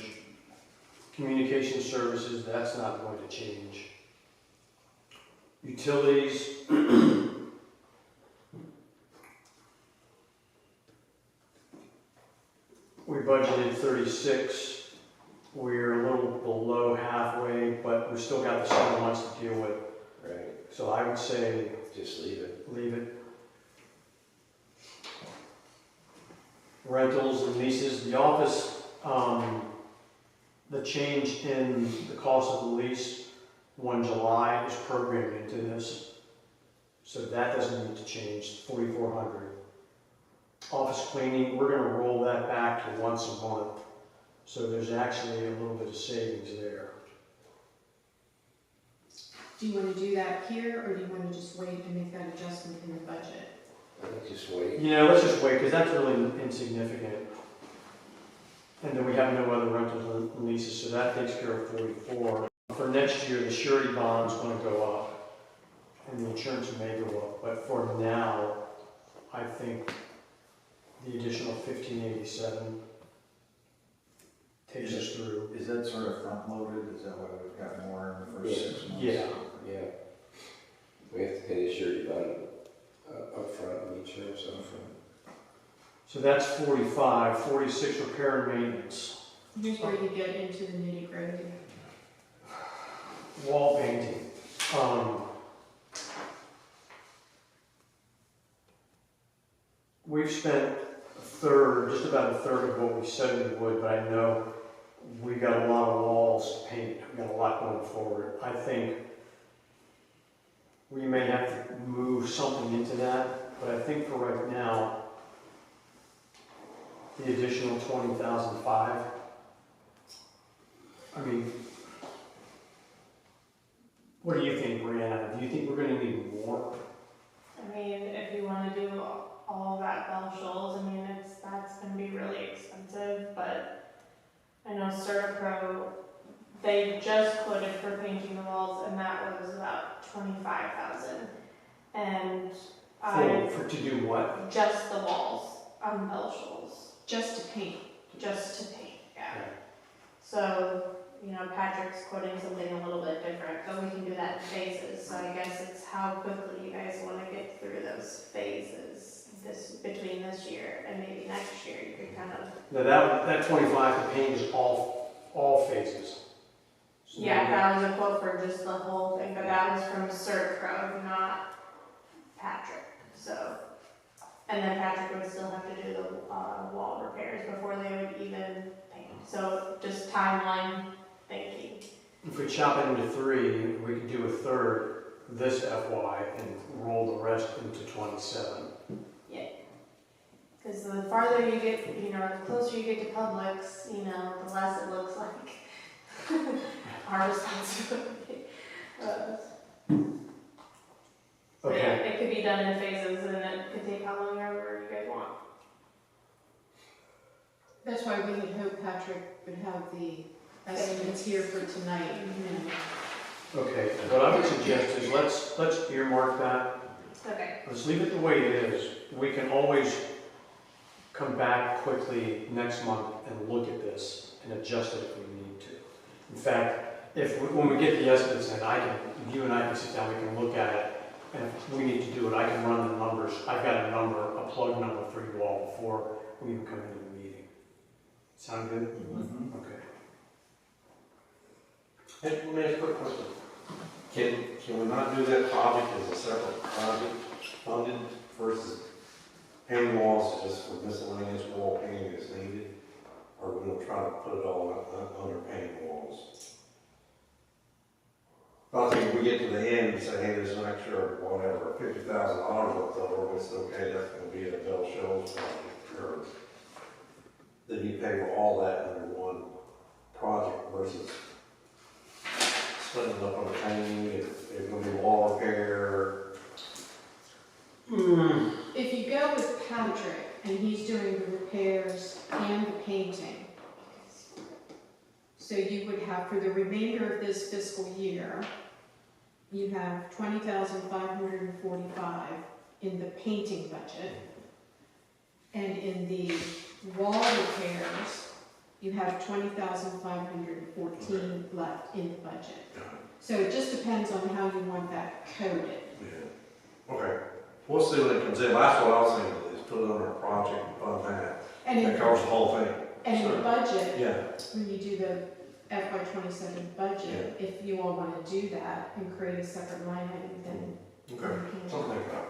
Communication services, that's not going to change. Utilities. We budgeted 36. We're a little below halfway, but we've still got the 7 months to deal with. Right, So I would say just leave it. leave it. Rentals and leases, the office, the change in the cost of the lease 1 July is programmed into this. So that doesn't need to change, 4,400. Office cleaning, we're gonna roll that back to once a month. So there's actually a little bit of savings there. Do you want to do that here, or do you want to just wait and make that adjustment in the budget? I think just wait. Let's just wait, because that's really insignificant. And then we have no other rentals and leases, so that takes care of 44. For next year, the surety bond's gonna go up, and the insurance may go up, but for now, I think the additional 1587 takes us through. Is that sort of front loaded? Is that why we've got more in the first 6 months? Yeah. Yeah. We have to pay the surety bond upfront and insurance upfront. So that's 45, 46 repair and maintenance. Here's where you get into the nitty gritty. Wall painting. We've spent a third, just about a third of what we said we would, but I know we got a lot of walls to paint. We got a lot going forward. I think we may have to move something into that, but I think for right now, the additional 20,005. I mean, what do you think, Brianna? Do you think we're gonna need more? I mean, if you wanna do all of that Bell Shoals, I mean, that's gonna be really expensive, but I know CertaPro, they just quoted for painting the walls, and that was about 25,000. And To do what? just the walls on Bell Shoals, Just to paint. just to paint, yeah. Okay. So, you know, Patrick's quoting something a little bit different, but we can do that in phases, so I guess it's how quickly you guys wanna get through those phases between this year and maybe next year, you could kind of. Now that 25 to paint is all phases. So Yeah, that was a quote for just the whole thing, but that was from CertPro, not Patrick, so. And then Patrick would still have to do the wall repairs before they would even paint, so just timeline thinking. If we chop it into 3, we could do a third this FY and roll the rest into 27. Because the farther you get, you know, the closer you get to Publix, you know, the less it looks like our responsibility. But yeah, Okay. it could be done in phases, and it could take how long ever you guys want. That's why we had hoped Patrick would have the estimates here for tonight. Okay, what I would suggest is let's earmark that. Okay. Let's leave it the way it is. We can always come back quickly next month and look at this and adjust it if we need to. In fact, when we get the estimates in, you and I can sit down, we can look at it, and if we need to do it, I can run the numbers. I've got a plug number for you all before we even come into the meeting. Sound good? Mhm. Okay. Hey, let me ask a quick question. Can we not do that project as a separate project funded versus painting walls just for miscellaneous wall painting as needed? Or we're gonna try to put it all under painting walls? I think if we get to the end and say, hey, there's an extra, whatever, $50,000 left over, it's okay, that's gonna be a Bell Shoals project, or then you pay for all that under one project versus splitting it up on the painting, if it's gonna be wall repair. If you go with Patrick and he's doing the repairs and the painting, so you would have, for the remainder of this fiscal year, you have 20,545 in the painting budget. And in the wall repairs, you have 20,514 left in the budget. So it just depends on how you want that coded. Yeah. Okay, we'll see when it comes in, that's what I was thinking, is put it under a project and fund that, And that in, covers the whole thing. and in the budget, Yeah, when you do the FY27 budget, if you all want to do that and create a separate line item, then you okay, can. something like that.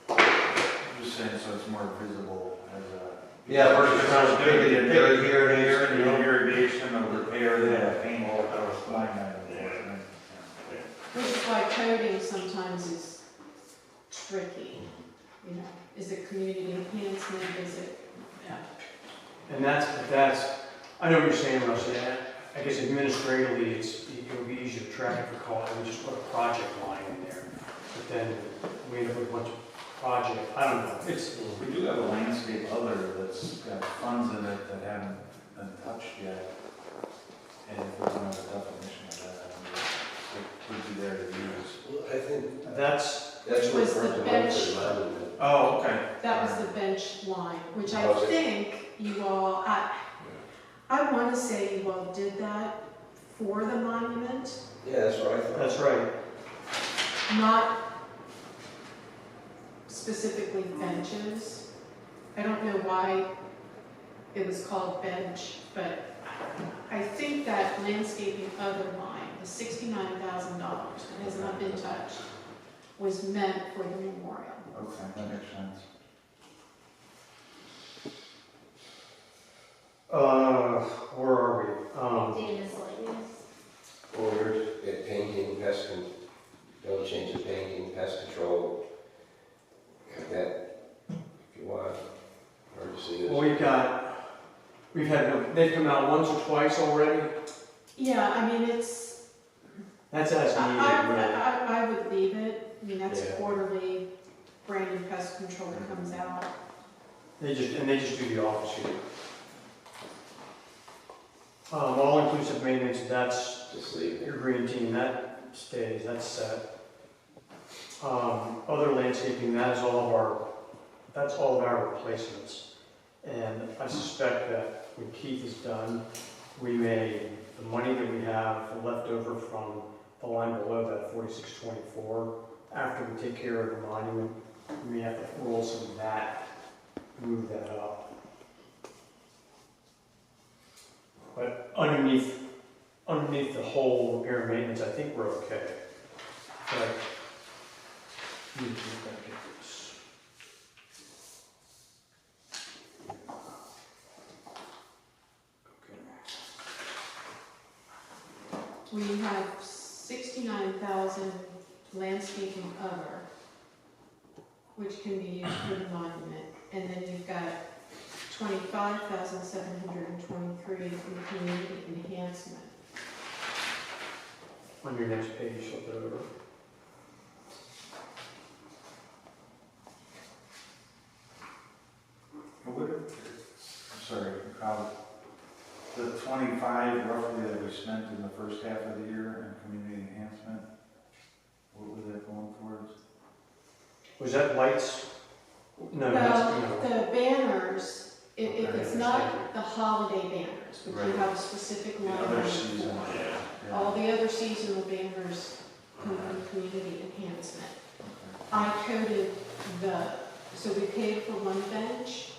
I'm just saying so it's more visible as a. Yeah, versus trying to pick it here and here, You know, irrigation or repair, that paint wall covers line item. Which is why coding sometimes is tricky, you know, is it community enhancement, is it, yeah. And that's, I know what you're saying, Rusty. I guess administratively, it would be easier to track it for call, we just put a project line in there. But then we end up with a bunch of project, I don't know, We do have a landscape other that's got funds in it that haven't been touched yet. And if we don't have a definition of that, I mean, it would be there to use. Well, I think That's, that's what Was the Front to bench- monument. oh, okay. That was the bench line, which I Was it? think you all, I want to say you all did that for the monument, Yeah, that's what I thought. That's right. not specifically benches. I don't know why it was called bench, but I think that landscaping other line, the $69,000 that has not been touched, was meant for the memorial. Okay, that makes sense. Where are we? The miscellaneous. Or at painting, don't change the painting, pest control. Like that, if you want. Hard to see this. Well, they've come out once or twice already. Yeah, I mean, it's, That's as needed, really. I would leave it. I mean, that's Yeah. quarterly, Brandon Pest Control comes out. They just do the office here. All-inclusive maintenance, that's Just leave your it. green team, that stays, that's set. Other landscaping, that's all of our replacements. And I suspect that when Keith is done, the money that we have left over from the line below that 4624, after we take care of the monument, we may have to roll some of that, move that up. But underneath the whole repair and maintenance, I think we're okay. But we can get this. We have 69,000 landscaping other, which can be used for the monument. And then you've got 25,723 in community enhancement. On your next page, flip it over. I'm sorry, the 25 roughly that we spent in the first half of the year in community enhancement, what was that going towards? Was that lights? No, that's, Well, the banners, if it's not the holiday banners, but you Right. have a specific The line other item season, for it. yeah. All the other seasonal banners come from community enhancement. Okay. I coded so we paid for one bench,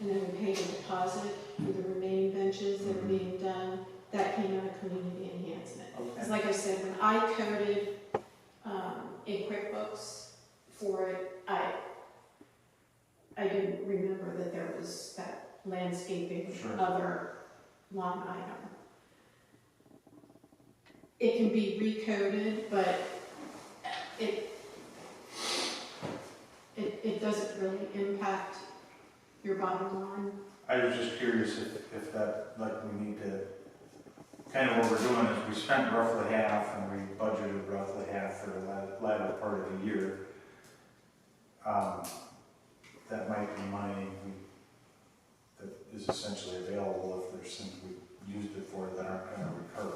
and then we paid a deposit for the remaining benches that are being done. That came out of community enhancement. It's like I said, when I coded in QuickBooks for it, I didn't remember that there was that landscaping Sure. other line item. It can be recoded, but it doesn't really impact your bottom line. I was just curious if that, like, we need to, kind of what we're doing is we spent roughly half and we budgeted roughly half for the latter part of the year. That might be money that is essentially available if there's things we used it for that aren't going to recur.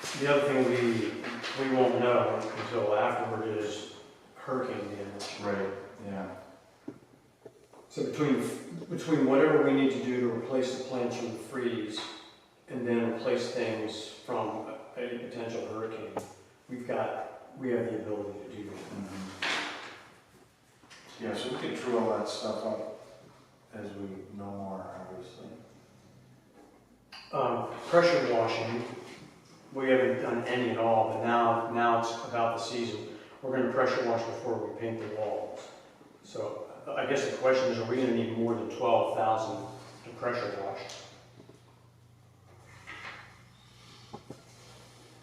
So, the other thing we won't know until afterward is hurricane damage. right, yeah. So between whatever we need to do to replace the plants from the freeze and then replace things from a potential hurricane, we have the ability to do that. Mhm. Yeah, so we can true all that stuff up as we know more, obviously. Pressure washing, we haven't done any at all, but now it's about the season. We're going to pressure wash before we paint the walls. So I guess the question is, are we going to need more than 12,000 to pressure wash?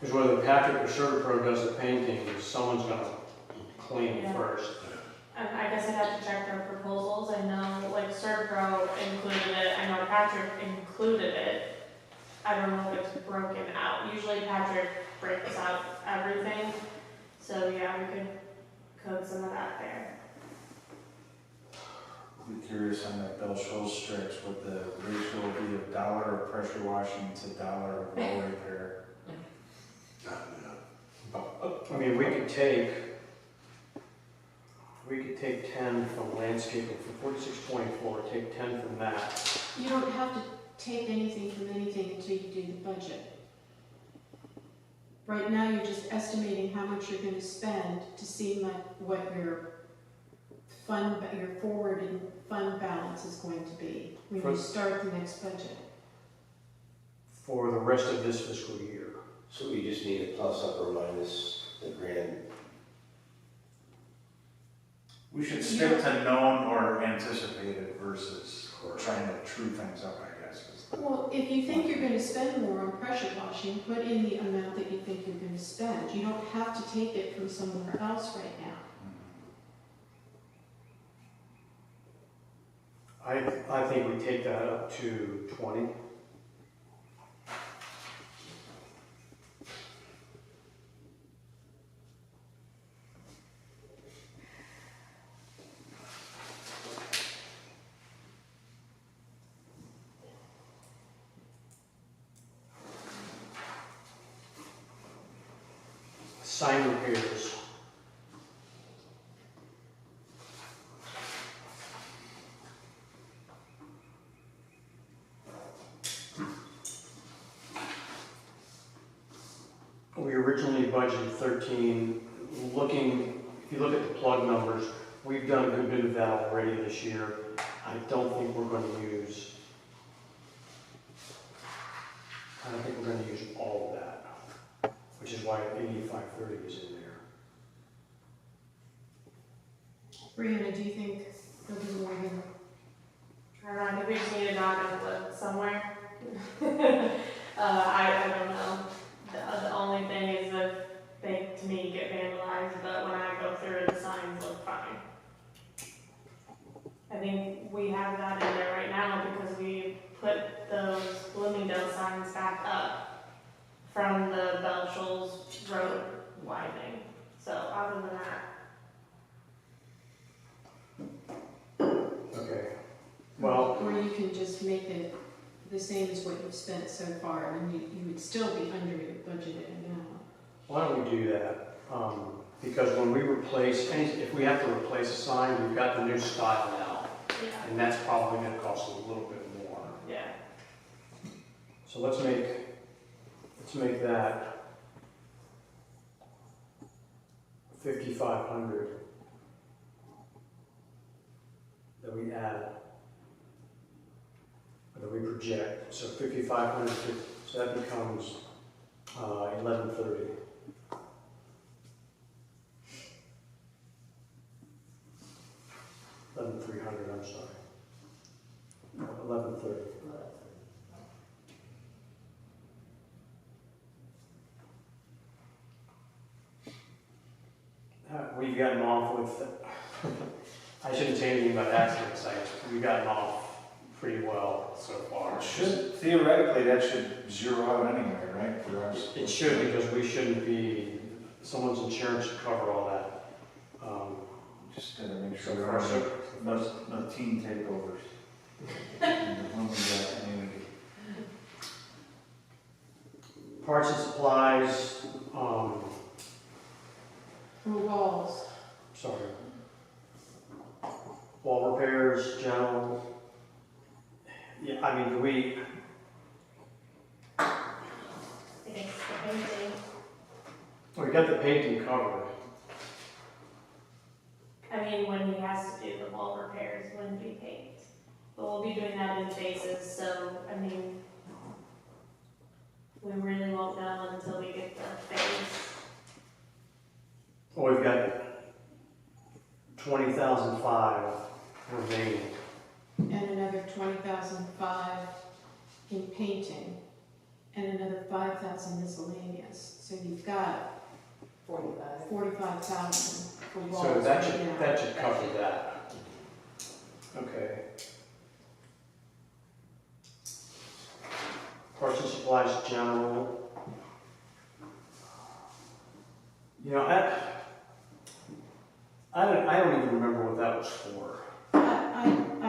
Because whether Patrick or CertaPro does the painting, someone's going to clean Yeah. first. I guess I'd have to check their proposals. I know, like, Serpro included it, I know Patrick included it. I don't know if it's broken out. Usually Patrick breaks out everything, so yeah, we could code some of that there. Be curious on that Bell Shoals stretch, what the ratio will be of dollar of pressure washing to dollar of wall repair. I mean, we could take 10 from landscaping, from 4624, take 10 from that. You don't have to take anything from anything until you do the budget. Right now, you're just estimating how much you're gonna spend to see what your forward and fund balance is going to be when you start the next budget. For the rest of this fiscal year. So we just need a plus up or minus the grand. We should stick to known or anticipated versus trying to true things up, I guess. Well, if you think you're gonna spend more on pressure washing, put in the amount that you think you're gonna spend. You don't have to take it from somewhere else right now. I think we take that up to 20. Sign repairs. We originally budgeted 13. If you look at the plug numbers, we've done a good bit of that already this year. I don't think we're going to use all of that, which is why 8530 is in there. Brianna, do you think there'll be more than? I don't know, I think we just need to knock on wood somewhere. I don't know. The only thing is that they, to me, get vandalized, but when I go through, the signs look fine. I think we have that in there right now because we put those Bloomingdale signs back up from the Bell Shoals Road widening. So other than that, Okay. Well, Or you can just make it the same as what you've spent so far, and you would still be under your budgeted amount. why don't we do that? Because when we replace, if we have to replace a sign, we've got the new style now, yeah, and that's probably going to cost a little bit more. yeah. So let's make that 5,500 that we add, or that we project. So 5,500, so that becomes 1,130. 1,130, I'm sorry. No, 1,130. We've gotten off with, I shouldn't say anything about accident sites. We've gotten off pretty well so far. Theoretically, that should zero out anyway, right? For us. It should, because we shouldn't be, someone's insurance should cover all that. Just gotta make So sure far, there so- are no teen takeovers. In the Bloomingdale community. Parts and supplies, For walls, sorry. Wall repairs, general. Yeah, I mean, I think it's the painting. we got the painting covered. I mean, when he has to do the wall repairs, wouldn't be paint. But we'll be doing that in phases, so, I mean, we really won't know until we get the phase. Well, we've got 20,005 remaining. and another 20,500 in painting, and another 5,000 miscellaneous. So you've got 45,000 for walls So right now. that should cover that. Okay. Parts and supplies, general. You know, I don't even remember what that was for. I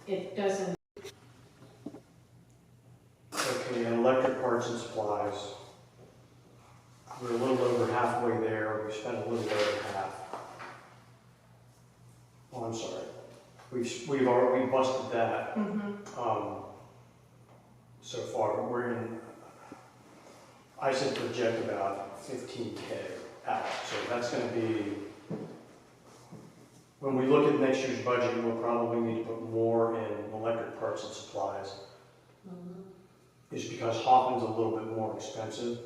it doesn't, Okay, and electric parts and supplies. We're a little over halfway there, we spent a little over half. Oh, I'm sorry. We've already busted that, so far, but we're in, I said project about 15K out, so that's gonna be, when we look at next year's budget, we'll probably need to put more in electric parts and supplies. Is because Hoffman's a little bit more expensive.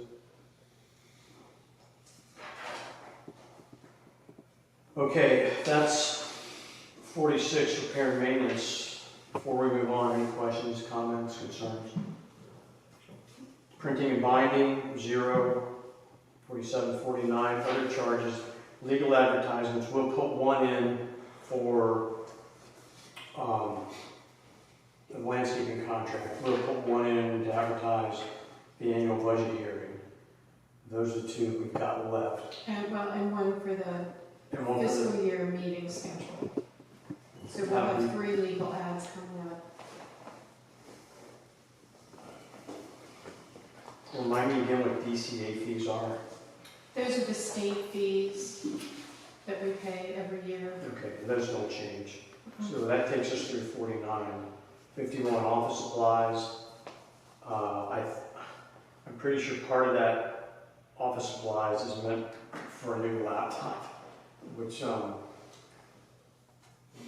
Okay, that's 46, repair and maintenance. Before we move on, any questions, comments, concerns? Printing and binding, 0. 47, 49, other charges, legal advertisements, we'll put one in for the landscaping contract. We'll put one in to advertise the annual budget hearing. Those are the two we've got left. and one for the And one for the, fiscal year meeting schedule. So we'll have 3 legal ads coming up. remind me again what DCA fees are. Those are the state fees that we pay every year. Okay, those don't change. So that takes us through 49. 51 office supplies. I'm pretty sure part of that office supplies is meant for a new laptop, which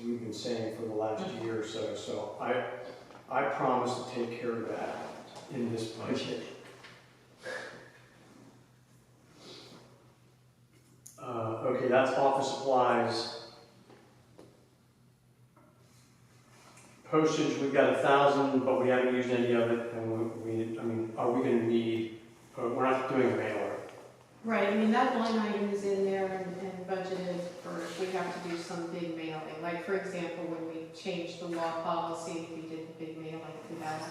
we've been saying for the last year or so. So I promise to take care of that in this budget. Okay, that's office supplies. Postage, we've got 1,000, but we haven't used any of it, and are we gonna need, we're not doing a mailer. Right, I mean, that line item is in there and budgeted for if we have to do some big mailing. Like, for example, when we changed the law policy, we did a big mailing for that.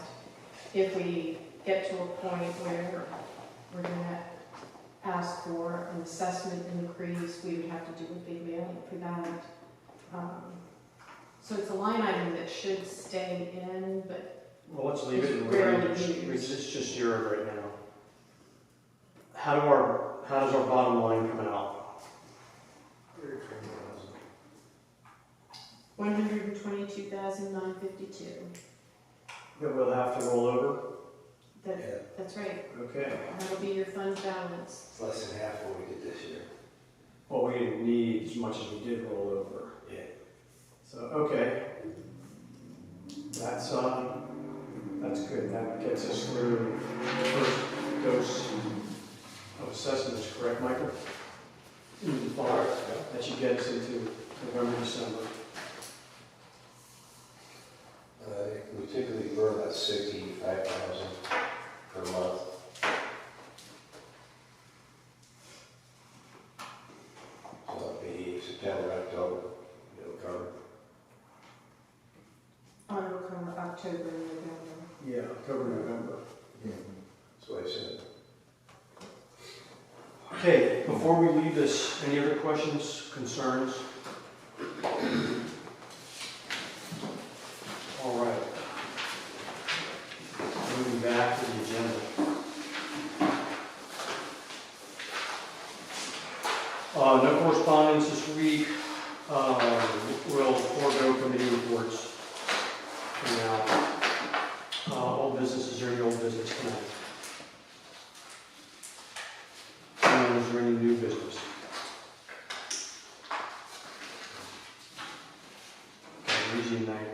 If we get to a point where we're gonna ask for an assessment increase, we would have to do a big mailing for that. So it's a line item that should stay in, but Well, let's leave it in It's rarely range. used. It's just zero right now. How does our bottom line come out? 122,952. That we'll have to roll over? That's right. Okay. That'll be your fund balance. It's less than half what we did this year. Well, we didn't need as much as we did roll over. Yeah. So, okay. That's good. That gets us through the first dose of assessments, correct, Michael? That should get us into November, December. We typically burn about 65,000 per month. So that'll be September, October, it'll cover. It'll cover October and November. Yeah, October, November. That's what I said. Okay, before we leave this, any other questions, concerns? All right. Moving back to the agenda. No correspondence this week. We'll forego committee reports for now. Old business, is there any old business tonight? And is there any new business? Okay, easy night.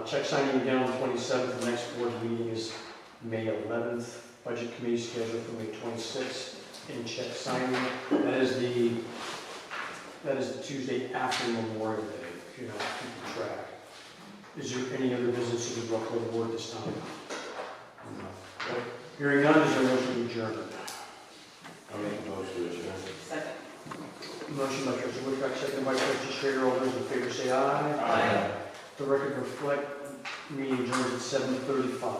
Check signing again on the 27th. The next board meeting is May 11th. Budget committee scheduled for May 26th. And check signing. That is the Tuesday after Memorial Day, if you're not keeping track. Is there any other business to be brought to the board this time? No. Okay. Hearing none, is there a motion to adjourn? I'll make a motion to adjourn. Second. Motion by Trustee Woodcock, second by Trustee Schrader. All those in favor say aye. Aye. The record reflect meeting adjourns at 7:35.